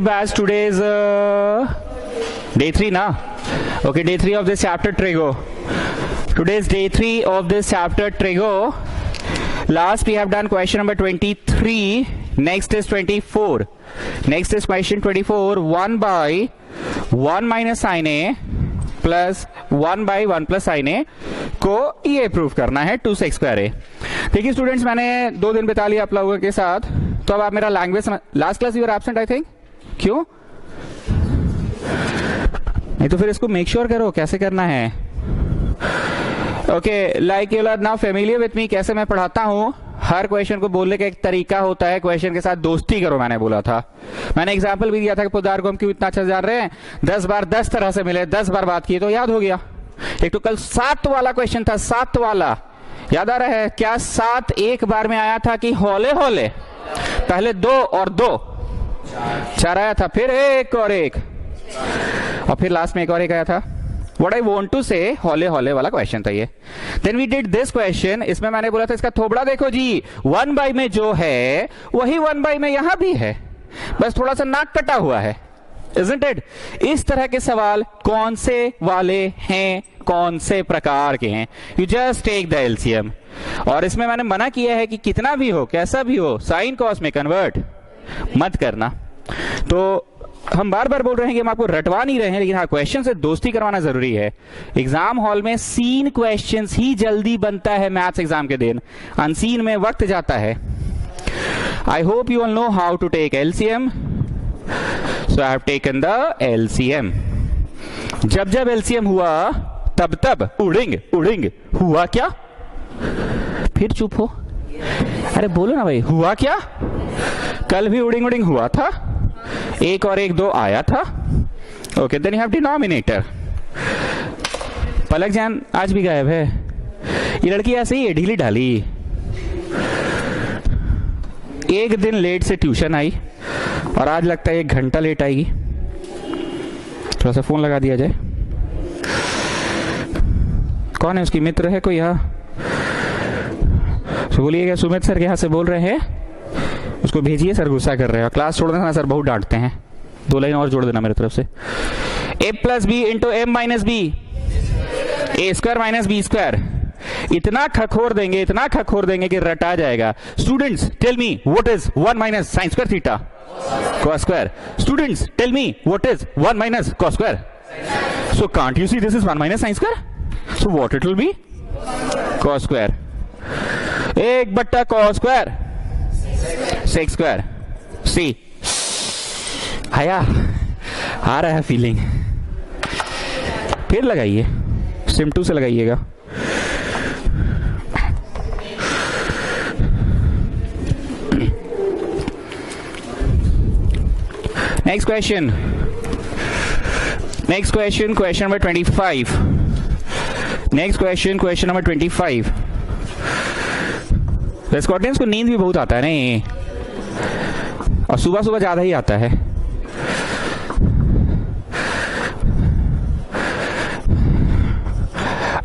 Batch today is day 3 na? Okay, day 3 of this chapter Trigo. Today is day 3 of this chapter Trigo. Last we have done question number 23. Next is 24. Next is question 24. 1 by 1 minus sin A plus 1 by 1 plus sine A को ये prove करना है 2 sec square ए। देखिए students, मैंने 2 दिन बिता लिया आप लोगों के साथ, तो अब आप मेरा language last class you are absent I think, क्यों? नहीं तो फिर इसको मेक श्योर करो कैसे करना है। Okay, like you are now familiar with me, कैसे मैं पढ़ाता हूं। हर क्वेश्चन को बोलने का एक तरीका होता है, क्वेश्चन के साथ दोस्ती करो मैंने बोला था। मैंने एग्जांपल भी दिया था कि पुदार को हम क्यों इतना अच्छा जान रहे हैं, 10 बार 10 तरह से मिले, 10 बार बात की तो याद हो गया। एक तो कल 7 वाला क्वेश्चन था, 7 वाला याद आ रहा है क्या? 7 एक बार में आया था कि हौले हौले? पहले 2 और 2 4 आया था, फिर 1 और 1 और फिर लास्ट में 1 और 1 आया था। What I want to say, हौले हौले वाला क्वेश्चन था ये। Then we did this question, इसमें मैंने बोला था इसका थोबड़ा देखो जी, 1 बाई में जो है वही 1 बाई में यहां भी है, बस थोड़ा सा नाक कटा हुआ है, isn't it? इस तरह के सवाल कौन से वाले हैं, कौन से प्रकार के हैं, you just take the LCM। और इसमें मैंने मना किया है कि कितना भी हो, कैसा भी हो, साइन कॉस में कन्वर्ट मत करना। तो हम बार बार बोल रहे हैं कि हम आपको रटवा नहीं रहे हैं, लेकिन हाँ क्वेश्चन से दोस्ती करवाना जरूरी है। एग्जाम हॉल में सीन क्वेश्चंस ही जल्दी बनता है मैथ्स एग्जाम के दिन, अनसीन में वक्त जाता है। I hope you all know how to take LCM, so I have taken the LCM. जब जब एलसीएम हुआ तब तब उड़िंग उड़िंग हुआ क्या? फिर चुप हो, अरे बोलो ना भाई, हुआ क्या? कल भी उड़िंग उड़िंग हुआ था, 1 और 1 2 आया था। Okay, then you have denominator. Palak जान आज भी गायब है, ये लड़की ऐसे ही है ढीली ढाली। एक दिन लेट से ट्यूशन आई और आज लगता है 1 घंटा लेट आएगी। थोड़ा सा फोन लगा दिया जाए। कौन है उसकी मित्र है कोई यहाँ? तो बोलिएगा सुमित सर के यहाँ से बोल रहे हैं, उसको भेजिए, सर गुस्सा कर रहे हैं। क्लास छोड़ देना सर, बहुत डांटते हैं। 2 लाइन और जोड़ देना मेरी तरफ से। a plus B into M minus B, A square minus B square. इतना खखोर देंगे, इतना खखोर देंगे कि रटा जाएगा। Students tell me what is 1 minus sine square theta cos square. Students tell me what is 1 minus cos square. So can't you see this is 1 minus sine square, so what it will be? cos square 1 cos square sec square. C आया, आ रहा है feeling. फिर लगाइए, SIM 2 से लगाइएगा। Next question, next question, question number 25। Next question, question number 25। Scotland को नींद भी बहुत आता है नहीं, और सुबह सुबह ज्यादा ही आता है।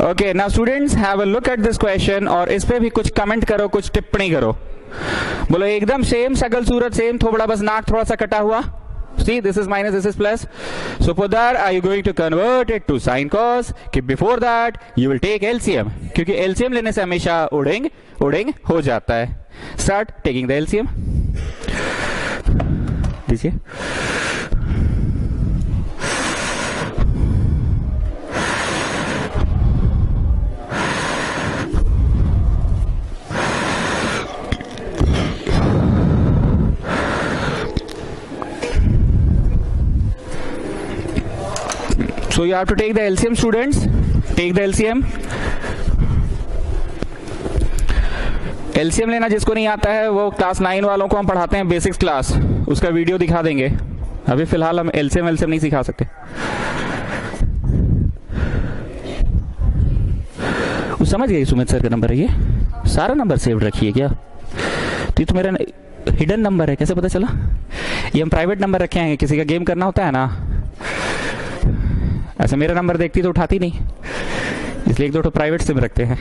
Okay, now students have a look at this question, और इस पे भी कुछ कमेंट करो, कुछ टिप्पणी करो। बोलो एकदम सेम शकल सूरत सेम, थोड़ा बस नाक थोड़ा सा कटा हुआ। See, this is minus, this is plus. So for that, are you going to convert it to sin cos? कि before that, you will take LCM, क्योंकि LCM लेने से हमेशा उड़ेंग उड़ेंग हो जाता है। Start taking the LCM. दीजिए। So you have to take the LCM, students. Take the LCM. LCM लेना जिसको नहीं आता है वो क्लास 9 वालों को हम पढ़ाते हैं बेसिक्स क्लास, उसका वीडियो दिखा देंगे। अभी फिलहाल हम LCM नहीं सिखा सकते। वो समझ गए सुमित सर का नंबर है ये? सारा नंबर सेव रखिए क्या? तो मेरा हिडन नंबर है, कैसे पता चला? ये हम प्राइवेट नंबर रखे हैं, किसी का गेम करना होता है ना, ऐसा मेरा नंबर देखती तो उठाती नहीं, इसलिए 1-2 प्राइवेट सिम रखते हैं।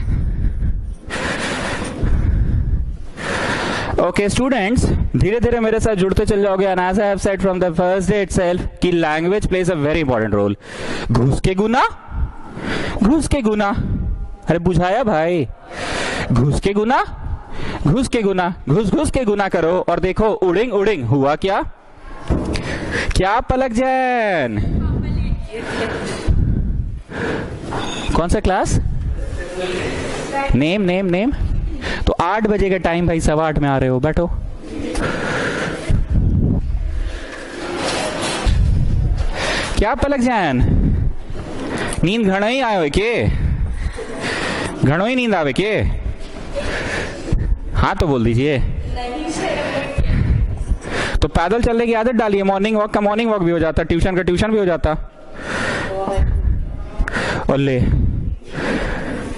ओके स्टूडेंट्स, धीरे धीरे मेरे साथ जुड़ते चल जाओगे। And as I have said from the first day itself कि language plays a very important role. घुस के गुना, घुस के गुना, अरे बुझाया भाई, घुस के गुना, घुस के गुना, घुस घुस के गुना करो और देखो उड़िंग उड़िंग हुआ क्या? क्या पलक जैन? कौन सा क्लास? Name name name. तो 8 बजे का टाइम भाई, 8:15 में आ रहे हो, बैठो। क्या पलक जैन, नींद घणो ही आयो है के? घणो ही नींद आवे के? हाँ तो बोल दीजिए। तो पैदल चलने की आदत डालिए, मॉर्निंग वॉक का मॉर्निंग वॉक भी हो जाता, ट्यूशन का ट्यूशन भी हो जाता। और ले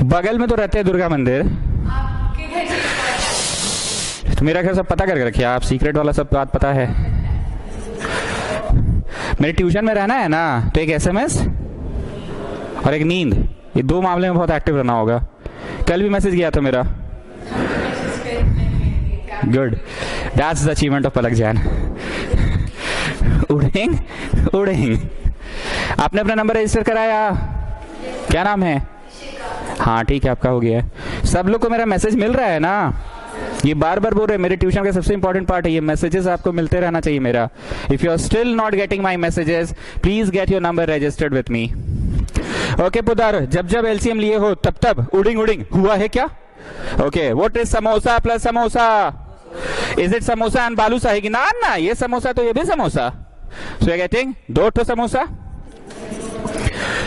बगल में तो रहते हैं दुर्गा मंदिर, तो मेरा घर सब पता करके रखिए आप, सीक्रेट वाला सब बात पता है। मेरे ट्यूशन में रहना है ना, तो एक एसएमएस और एक नींद, ये 2 मामले में बहुत एक्टिव रहना होगा। कल भी मैसेज गया था मेरा। Good, that's the achievement of Palak Jain. उड़ेंग उड़ेंग। आपने अपना नंबर रजिस्टर कराया? क्या नाम है? हाँ ठीक है, आपका हो गया है। सब लोग को मेरा मैसेज मिल रहा है ना? ये बार बार बोल रहे हैं, मेरे ट्यूशन का सबसे इंपॉर्टेंट पार्ट है ये, मैसेजेस आपको मिलते रहना चाहिए मेरा। If you are still not getting my messages, please get your number registered with me. Okay Poddar, जब जब एलसीएम लिए हो तब तब उड़िंग उड़िंग हुआ है क्या? Okay, what is samosa plus samosa? Is it samosa and balushahi? ना ना, ये समोसा तो ये भी समोसा। सो यू गेटिंग 2 ठो समोसा।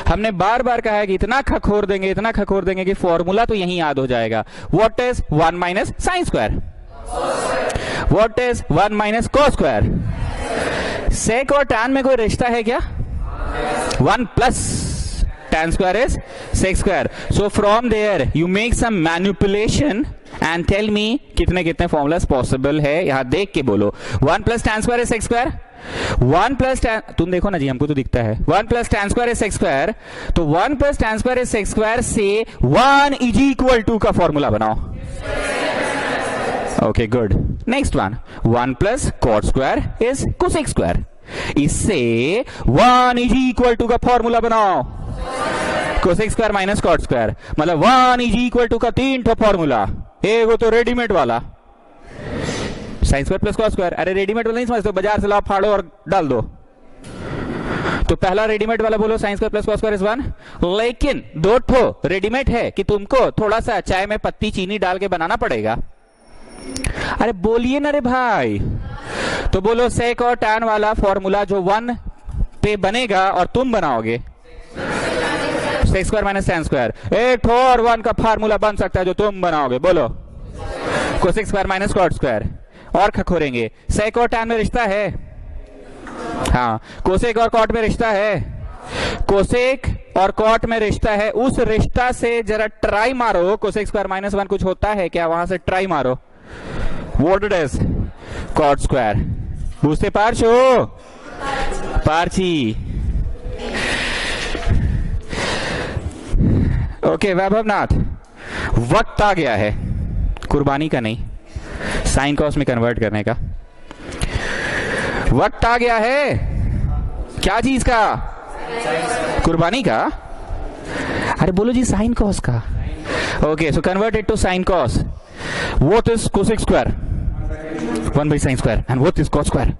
हमने बार बार कहा है कि इतना खखोर देंगे, इतना खखोर देंगे कि फॉर्मूला तो यही याद हो जाएगा। What is 1 minus sine square? What is 1 minus cos square? Sec और टैन में कोई रिश्ता है क्या? 1 plus tan square is sec square. So from there you make some manipulation and tell me कितने कितने formulas possible है, यहाँ देख के बोलो। 1 plus tan square is sec square, 1 plus tan, तुम देखो ना जी, हमको तो दिखता है। 1 plus tan square is sec square, तो 1 plus tan square is sec square से 1 is equal to का फॉर्मूला बनाओ। Okay good, next one, 1 plus cot square is cosec square, इससे 1 is equal to का फॉर्मूला बनाओ। Cosec square minus cot square, मतलब 1 is equal to का 3 ठो formula. एक वो तो रेडीमेड वाला sine square plus cos square. अरे रेडीमेड वाला नहीं समझते, बाजार से लाओ, फाड़ो और डाल दो। तो पहला रेडीमेड वाला बोलो, sine square plus cos square is 1। लेकिन 2 ठो रेडीमेड है कि तुमको थोड़ा सा चाय में पत्ती चीनी डाल के बनाना पड़ेगा। अरे बोलिए ना रे भाई। तो बोलो सेक और टैन वाला फॉर्मूला जो 1 पे बनेगा और तुम बनाओगे, sec square minus tan square, एक और 1 का फार्मूला बन सकता है जो तुम बनाओगे। बोलो cosec square minus cot square. और खखोरेंगे, सेक और टैन में रिश्ता है? हाँ, कोसेक और कॉट में रिश्ता है। कोसेक और कॉट में रिश्ता है, उस रिश्ता से जरा ट्राई मारो। कोसेक स्क्वायर माइनस 1 कुछ होता है क्या? वहां से ट्राई मारो। What it is? Cot square. बुझते पारछो? पारछी। ओके वैभवनाथ, वक्त आ गया है कुर्बानी का नहीं, साइन कॉस में कन्वर्ट करने का वक्त आ गया है। क्या चीज का? कुर्बानी का। अरे बोलो जी, साइन कॉस का। Okay, so convert it to sine cos. What is cosec square? 1 by sine square. And what is cos square?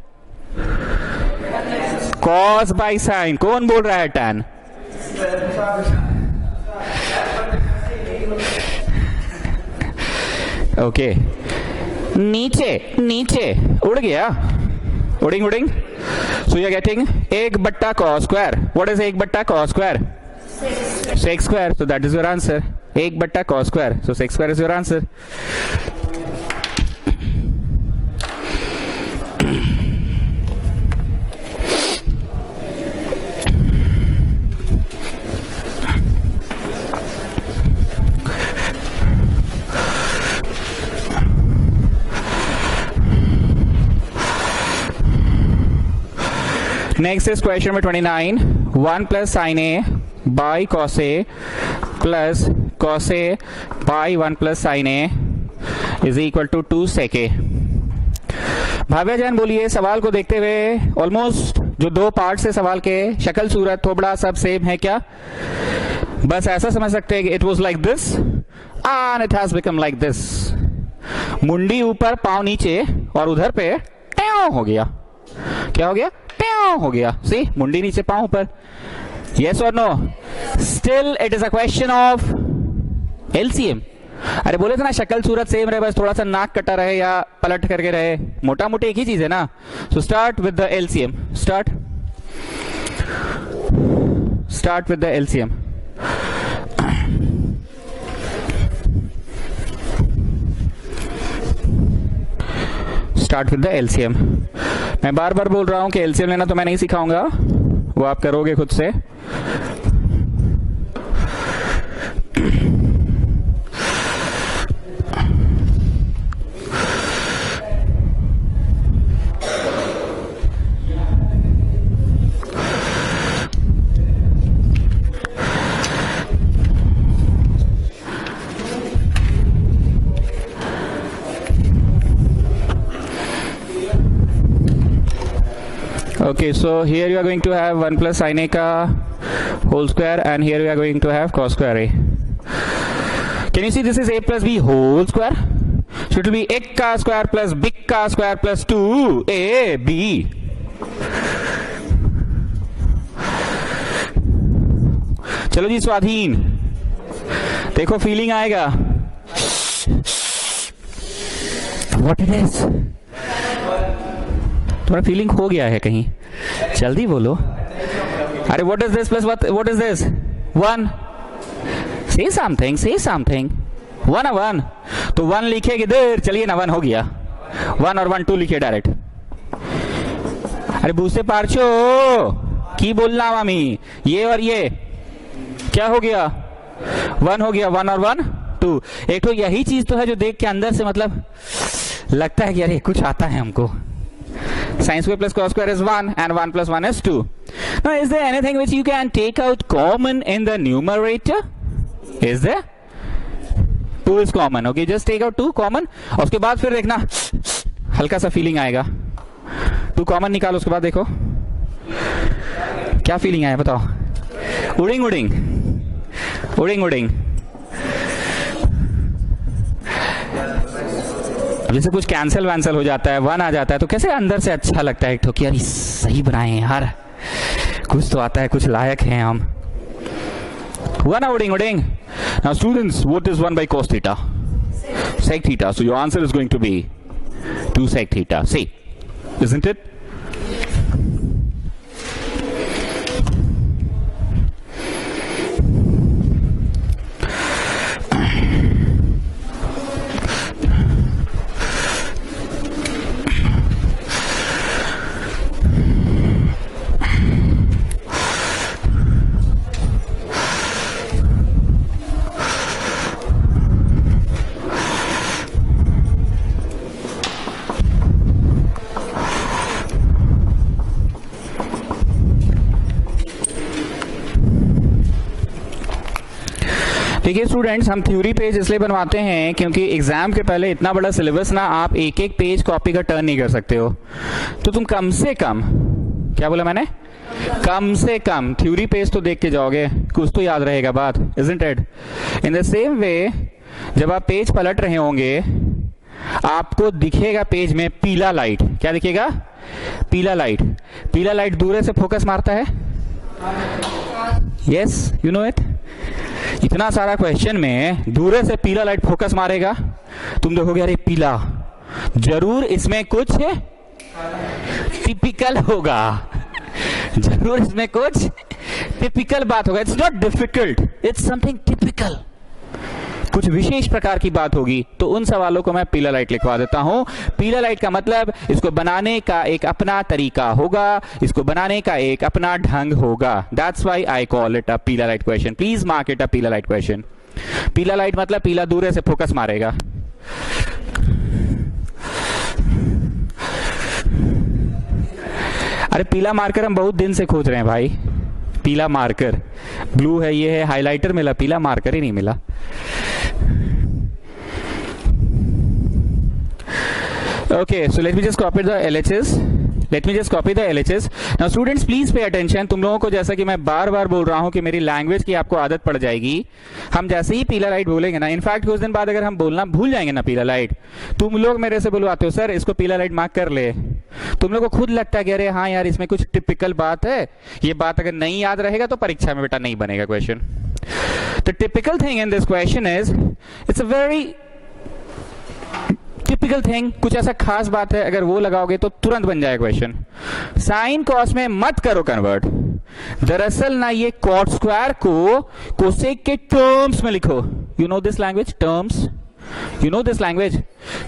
Cos by sine. कौन बोल रहा है टैन? ओके, नीचे नीचे उड़ गया, उड़िंग उड़िंग। So you are getting 1 cos square. What is 1 cos square? Sec square. So that is your answer, 1 cos square. So sec square is your answer. Next is question number 29. 1 plus sin A by cos A plus cos A by 1 plus sin A is equal to 2 sec A. Bhavya Jain बोलिए, सवाल को देखते हुए almost जो दो part से सवाल के शक्ल सूरत थोबड़ा सब सेम है क्या? बस ऐसा समझ सकते हैं कि it was like this and it has become like this. मुंडी ऊपर पांव नीचे और उधर पे ट्याव हो गया। क्या हो गया? ट्याव हो गया। सी, मुंडी नीचे पांव ऊपर। यस और no? Still it is a question of LCM. अरे बोले थे ना शक्ल सूरत सेम रहे, बस थोड़ा सा नाक कटा रहे या पलट करके रहे, मोटा मोटी एक ही चीज है ना। So start with the LCM. Start with the LCM. Start with the LCM. मैं बार बार बोल रहा हूं कि एलसीएम लेना तो मैं नहीं सिखाऊंगा, वो आप करोगे खुद से। Okay, so here you are going to have 1 plus sin a ka whole square, and here you are going to have cos square a. Can you see this is a plus b whole square? So it will be a ka square plus b ka square plus 2ab. चलो जी स्वाधीन, देखो feeling आएगा। What it is? थोड़ा feeling हो गया है कहीं, जल्दी बोलो। अरे what is this plus what is this? 1। से समथिंग 1 तो 1 लिखे किधर? चलिए ना 1 हो गया। 1 और 1 2 लिखे डायरेक्ट। अरे बूझते पार्चो की बोलना मामी, ये और ये क्या हो गया? 1 हो गया। 1 और 1 2। एक तो यही चीज तो है जो देख के अंदर से मतलब लगता है कि अरे कुछ आता है हमको। Sin square plus cos square is 1 and 1 plus 1 is 2. Now is there anything which you can take out common in the numerator? Is there? 2 is common. Okay, just take out 2 common. और उसके बाद फिर देखना हल्का सा feeling आएगा। 2 common निकालो, उसके बाद देखो क्या फीलिंग आया बताओ। उड़िंग उड़िंग उड़िंग उड़िंग। जैसे कुछ कैंसिल वैंसल हो जाता है, 1 आ जाता है तो कैसे अंदर से अच्छा लगता है, ठोकी यार सही बनाए हैं यार, कुछ तो आता है, कुछ लायक हैं हम। 1 उड़िंग उड़िंग। Now students, what is 1 by cos theta? Sec theta. So your answer is going to be 2 sec theta. See, isn't it? देखिए स्टूडेंट्स, हम थ्योरी पेज इसलिए बनवाते हैं क्योंकि एग्जाम के पहले इतना बड़ा सिलेबस ना आप एक एक पेज कॉपी का टर्न नहीं कर सकते हो, तो तुम कम से कम, क्या बोला मैंने, कम से कम थ्योरी पेज तो देख के जाओगे, कुछ तो याद रहेगा बात, isn't it? In the same way जब आप पेज पलट रहे होंगे आपको दिखेगा पेज में पीला लाइट। क्या दिखेगा? पीला लाइट। पीला लाइट दूर से फोकस मारता है। Yes, you know it. इतना सारा क्वेश्चन में दूर से पीला लाइट फोकस मारेगा, तुम देखोगे अरे पीला, जरूर इसमें कुछ टिपिकल होगा, जरूर इसमें कुछ टिपिकल बात होगा। It's not difficult, it's something typical, कुछ विशेष प्रकार की बात होगी। तो उन सवालों को मैं पीला लाइट लिखवा देता हूं। पीला लाइट का मतलब इसको बनाने का एक अपना तरीका होगा, इसको बनाने का एक अपना ढंग होगा। That's why I call it a पीला light question. Please mark it a पीला लाइट क्वेश्चन। पीला लाइट मतलब पीला दूर से फोकस मारेगा। अरे पीला मार्कर हम बहुत दिन से खोज रहे हैं भाई, पीला मार्कर, ब्लू है, ये है, हाइलाइटर मिला, पीला मार्कर ही नहीं मिला। Okay, so let me just copy the LHS. Let me just copy the LHS. Now students please pay attention. तुम लोगों को जैसा कि मैं बार बार बोल रहा हूं कि मेरी लैंग्वेज की आपको आदत पड़ जाएगी. हम जैसे ही पीला लाइट बोलेंगे ना, इनफैक्ट कुछ दिन बाद अगर हम बोलना भूल जाएंगे ना पीला लाइट, तुम लोग मेरे से बुलवाते हो सर इसको पीला लाइट मार्क कर ले. तुम लोग को खुद लगता है कि अरे हाँ यार इसमें कुछ टिपिकल बात है, ये बात अगर नहीं याद रहेगा तो परीक्षा में बेटा नहीं बनेगा question. The typical thing in this question is, it's a very typical thing, कुछ ऐसा खास बात है अगर वो लगाओगे तो तुरंत बन जाए क्वेश्चन. साइन कॉस में मत करो कन्वर्ट. दरअसल ना ये कॉट स्क्वायर को कोसेक के टर्म्स में लिखो. You know this language, terms, you know this language.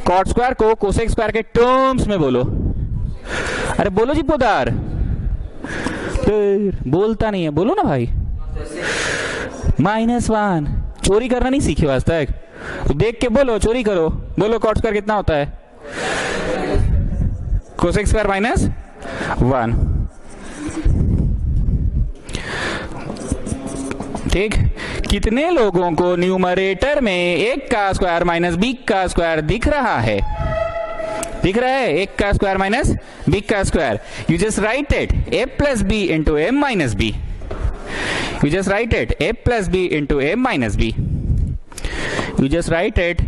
Cot square को कोसेक स्क्वायर के टर्म्स में बोलो. अरे बोलो जी पोदार, बोलता नहीं है, बोलो ना भाई. -1 चोरी करना नहीं सीखे आज तक, देख के बोलो, चोरी करो. बोलो कॉट स्क्वायर कितना होता है? Cosec square -1. ठीक. कितने लोगों को न्यूमरेटर में 1 का स्क्वायर माइनस b का स्क्वायर दिख रहा है? दिख रहा है 1 का स्क्वायर माइनस b का square. You just right it a plus b into m minus b. You just write it a plus b into m minus b. You just write it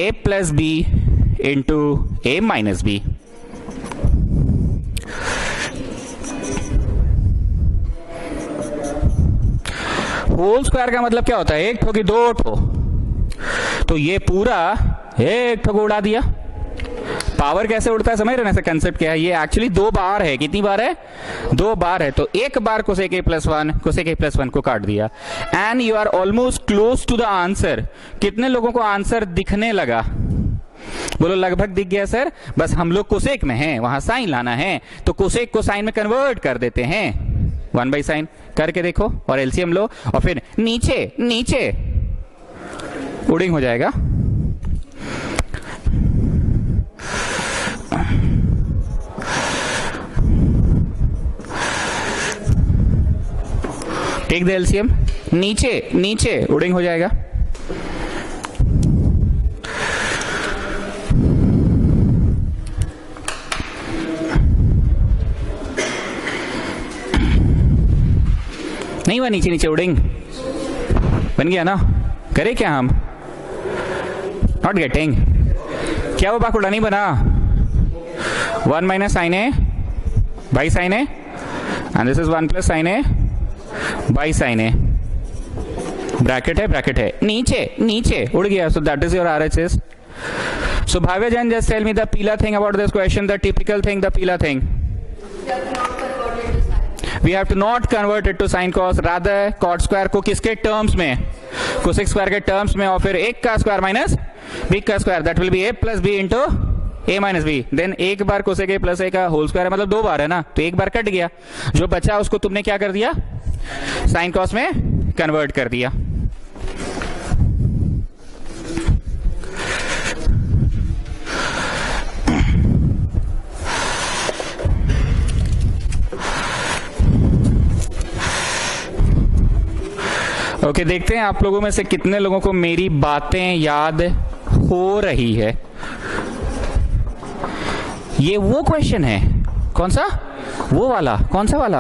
a plus b into a minus b. Whole square का मतलब क्या होता है? एक ठो की दो ठो. तो ये पूरा एक ठो को उड़ा दिया. पावर कैसे उड़ता है समझ रहे ना? ऐसा कंसेप्ट क्या है? ये एक्चुअली 2 बार है. कितनी बार है? 2 बार है. तो एक बार cosec a plus 1 cosec a plus 1 को काट दिया. And you are almost close to the answer. कितने लोगों को आंसर दिखने लगा? बोलो लगभग दिख गया सर. बस हम लोग कोसेक में हैं, वहां साइन लाना है, तो कोसेक को साइन में कन्वर्ट कर देते हैं. 1 बाई साइन करके देखो और एलसीएम लो और फिर नीचे नीचे उडिंग हो जाएगा. Take the LCM. नीचे नीचे उडिंग हो जाएगा. नहीं हुआ नीचे नीचे उडिंग? बन गया ना? करे क्या हम? Not getting. क्या वो बाकुड़ा नहीं बना? 1 minus sine A by sine A and this is 1 plus sine A by sine A. Bracket है नीचे नीचे उड़ गया. So that is your RHS. So Bhavya Jain just tell me the पीला thing about this question, the typical thing, the पीला thing. We have to not convert it to sin cos, rather cot square को किसके terms में? Cosec square के terms में. और फिर 1 का स्क्वायर माइनस b का square, that will be a plus b into a minus b. Then एक बार कोसेक a प्लस a का होल स्क्वायर है, मतलब 2 बार है ना, तो एक बार कट गया. जो बचा उसको तुमने क्या कर दिया? साइन कॉस में कन्वर्ट कर दिया. ओके, देखते हैं आप लोगों में से कितने लोगों को मेरी बातें याद हो रही है. ये वो क्वेश्चन है. कौन सा? वो वाला. कौन सा वाला?